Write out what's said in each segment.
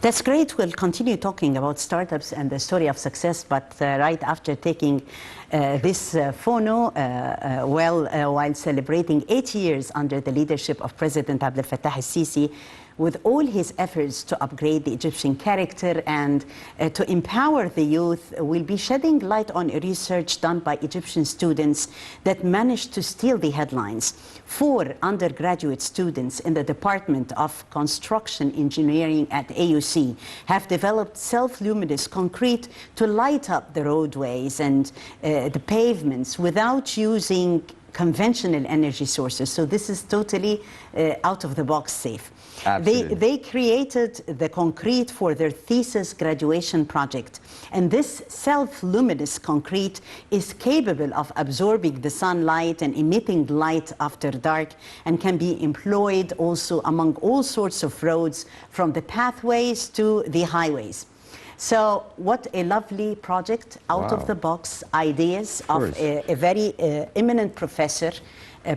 That's great. We'll continue talking about startups and the story of success, but right after taking this phono, while celebrating 8 years under the leadership of President Abdel Fattah al-Sisi, with all his efforts to upgrade the Egyptian character and to empower the youth, will be shedding light on a research done by Egyptian students that managed to steal the headlines. 4 undergraduate students in the Department of Construction Engineering at AUC have developed self-luminous concrete to light up the roadways and the pavements without using conventional energy sources. So this is totally out of the box safe. They created the concrete for their thesis graduation project. And this self-luminous concrete is capable of absorbing the sunlight and emitting light after dark, and can be employed also among all sorts of roads, from the pathways to the highways. So what a lovely project, out of the box ideas of a very eminent professor,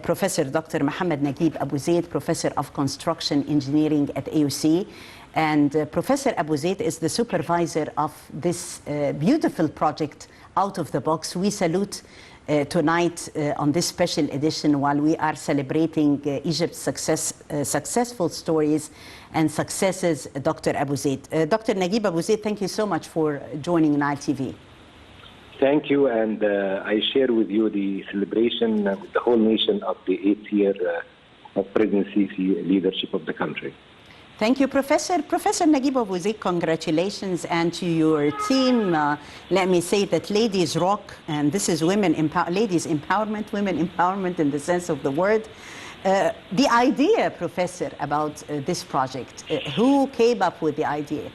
Professor Dr. Mohamed Naguib Abu Zaid, Professor of Construction Engineering at AUC. And Professor Abu Zaid is the supervisor of this beautiful project, out of the box. We salute tonight on this special edition, while we are celebrating Egypt's successful stories and successes, Dr. Abu Zaid. Dr. Naguib Abu Zaid, thank you so much for joining Nile TV. Thank you, and I share with you the celebration with the whole nation of the 8th year of President Sisi leadership of the country. Thank you, Professor. Professor Naguib Abu Zaid, congratulations, and to your team. Let me say that ladies rock, and this is ladies empowerment, women empowerment in the sense of the word. The idea, Professor, about this project, who came up with the idea?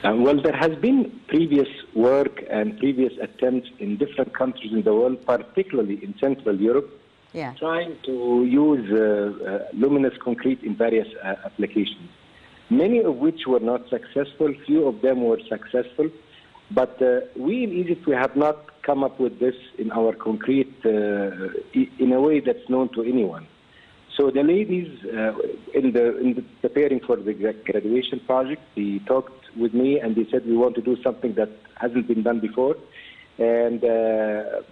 Well, there has been previous work and previous attempts in different countries in the world, particularly in Central Europe, trying to use luminous concrete in various applications, many of which were not successful. Few of them were successful, but we in Egypt, we have not come up with this in our concrete in a way that's known to anyone. So the ladies, in the preparing for the graduation project, they talked with me and they said, we want to do something that hasn't been done before. And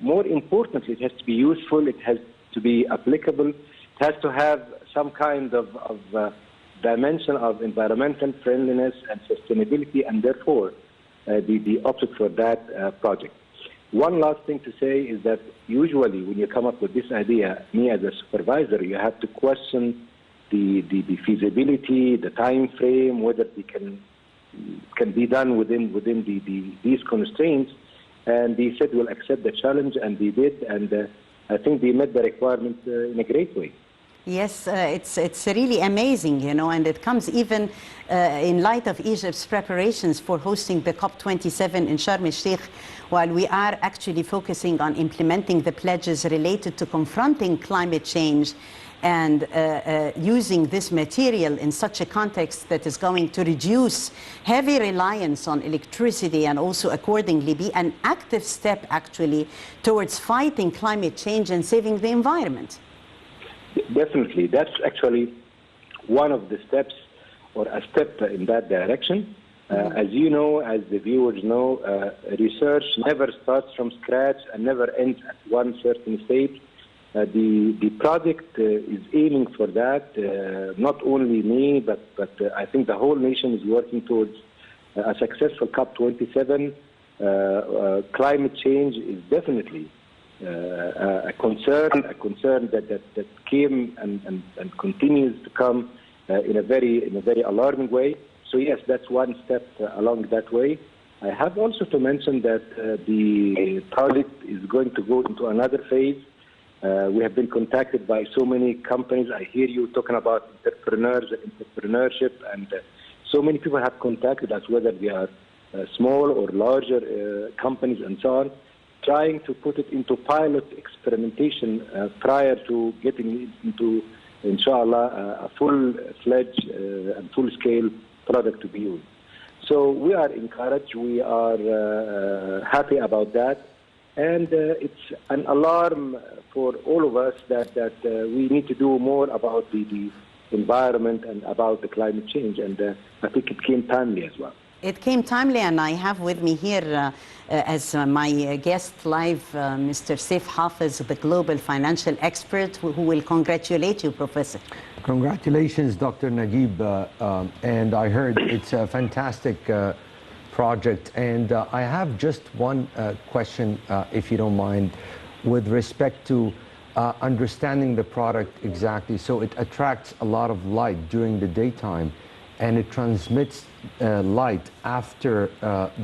more importantly, it has to be useful, it has to be applicable, it has to have some kind of dimension of environmental friendliness and sustainability, and therefore the opted for that project. One last thing to say is that usually when you come up with this idea, me as a supervisor, you have to question the feasibility, the time frame, whether they can be done within these constraints. And they said we'll accept the challenge, and they did, and I think they met the requirement in a great way. Yes, it's really amazing, you know, and it comes even in light of Egypt's preparations for hosting the COP27 in Sharm el-Sheikh, while we are actually focusing on implementing the pledges related to confronting climate change and using this material in such a context that is going to reduce heavy reliance on electricity, and also accordingly be an active step actually towards fighting climate change and saving the environment. Definitely. That's actually one of the steps, or a step in that direction. As you know, as the viewers know, research never starts from scratch and never ends at one certain stage. The project is aiming for that. Not only me, but I think the whole nation is working towards a successful COP27. Climate change is definitely a concern that came and continues to come in a very alarming way. So yes, that's one step along that way. I have also to mention that the project is going to go into another phase. We have been contacted by so many companies. I hear you talking about entrepreneurship, and so many people have contacted us, whether they are small or larger companies and so on, trying to put it into pilot experimentation prior to getting into, inshallah, a full-fledged and full-scale product to be used. So we are encouraged, we are happy about that, and it's an alarm for all of us that we need to do more about the environment and about the climate change. And I think it came timely as well. It came timely, and I have with me here as my guest live Mr. Saif Hafez, the global financial expert, who will congratulate you, Professor. Congratulations, Dr. Naguib. And I heard it's a fantastic project. And I have just one question, if you don't mind, with respect to understanding the product exactly. So it attracts a lot of light during the daytime, and it transmits light after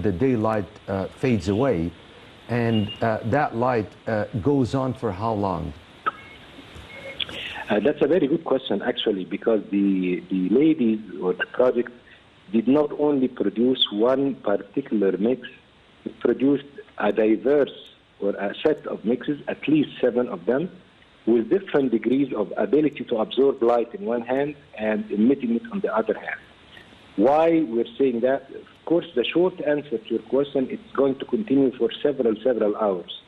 the daylight fades away, and that light goes on for how long? That's a very good question, actually, because the ladies or the project did not only produce one particular mix, it produced a diverse or a set of mixes, at least 7 of them, with different degrees of ability to absorb light in one hand and emitting it on the other hand. Why we're saying that? Of course, the short answer to your question, it's going to continue for several hours.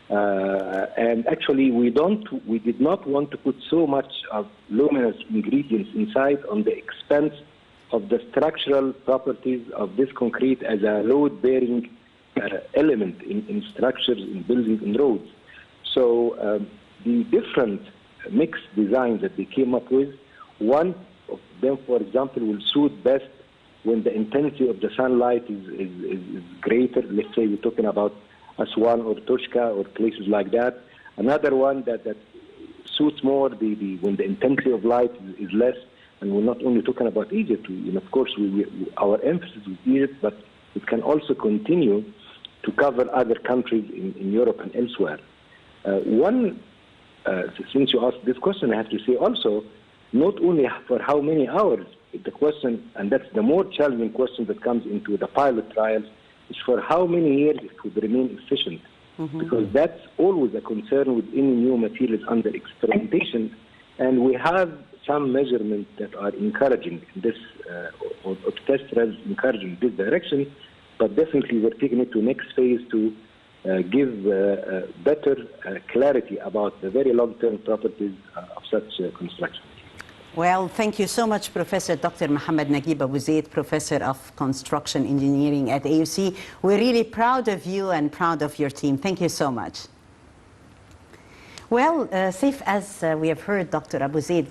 And actually, we did not want to put so much of luminous ingredients inside on the expense of the structural properties of this concrete as a load-bearing element in structures, in buildings, in roads. So the different mixed designs that they came up with, one of them, for example, will suit best when the intensity of the sunlight is greater. Let's say we're talking about Aswan or Toshka or places like that. Another one that suits more when the intensity of light is less. And we're not only talking about Egypt. Of course, our emphasis is Egypt, but it can also continue to cover other countries in Europe and elsewhere. Since you asked this question, I have to say also, not only for how many hours, the question, and that's the more challenging question that comes into the pilot trials, is for how many years it would remain efficient. Mm-hmm. Because that's always a concern with any new materials under experimentation. And we have some measurements that are encouraging this, or test trials encouraging this direction, but definitely we're taking it to next phase to give better clarity about the very long-term properties of such construction. Well, thank you so much, Professor Dr. Mohamed Naguib Abu Zaid, Professor of Construction Engineering at AUC. We're really proud of you and proud of your team. Thank you so much. Well, Saif, as we have heard Dr. Abu Zaid